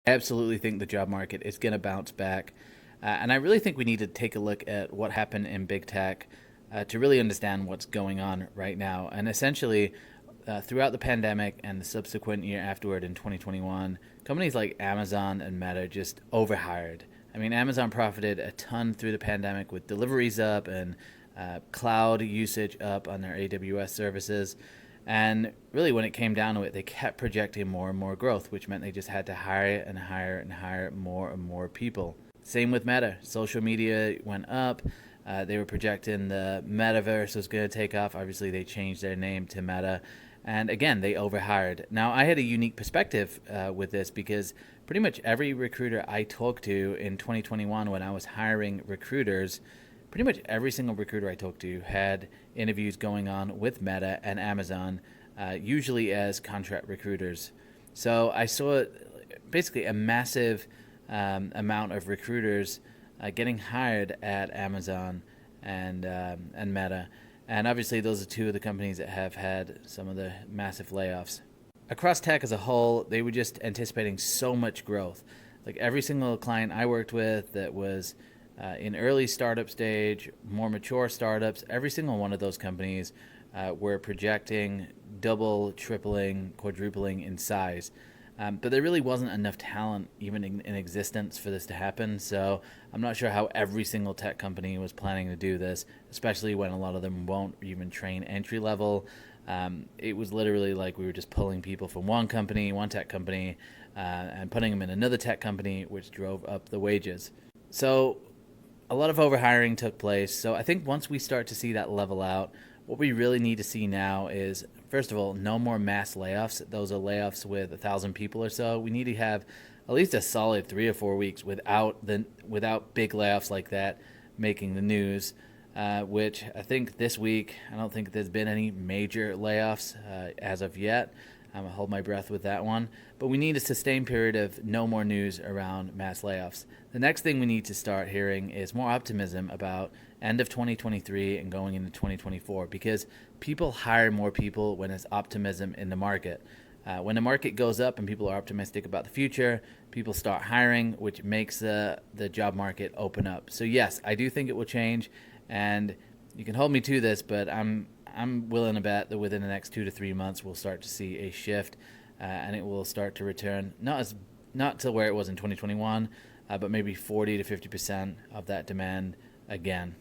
I absolutely think the job market is going to bounce back. And I really think we need to take a look at what happened in big tech to really understand what's going on right now. And essentially, throughout the pandemic and the subsequent year afterward in 2021, companies like Amazon and Meta just overhired. I mean, Amazon profited a ton through the pandemic with deliveries up and cloud usage up on their AWS services. And really, when it came down to it, they kept projecting more and more growth, which meant they just had to hire and hire and hire more and more people. Same with Meta. Social media went up. They were projecting the metaverse was going to take off. Obviously, they changed their name to Meta. And again, they overhired. Now, I had a unique perspective with this because pretty much every recruiter I talked to in 2021 when I was hiring recruiters, pretty much every single recruiter I talked to had interviews going on with Meta and Amazon, usually as contract recruiters. So I saw basically a massive amount of recruiters getting hired at Amazon and Meta, and obviously those are two of the companies that have had some of the massive layoffs. Across tech as a whole, they were just anticipating so much growth. Like every single client I worked with that was in early startup stage, more mature startups, every single one of those companies were projecting double, tripling, quadrupling in size. But there really wasn't enough talent even in existence for this to happen. So I'm not sure how every single tech company was planning to do this, especially when a lot of them won't even train entry level. It was literally like we were just pulling people from one company, one tech company, and putting them in another tech company, which drove up the wages. So a lot of overhiring took place. So I think once we start to see that level out, what we really need to see now is, first of all, no more mass layoffs. Those are layoffs with 1,000 people or so. We need to have at least a solid 3 or 4 weeks without big layoffs like that making the news. Which I think this week, I don't think there's been any major layoffs as of yet. I'm gonna hold my breath with that one. But we need a sustained period of no more news around mass layoffs. The next thing we need to start hearing is more optimism about end of 2023 and going into 2024 because people hire more people when there's optimism in the market. When the market goes up and people are optimistic about the future, people start hiring, which makes the job market open up. So yes, I do think it will change, and you can hold me to this, but I'm willing to bet that within the next 2 to 3 months we'll start to see a shift, and it will start to return not to where it was in 2021, but maybe 40 to 50% of that demand again.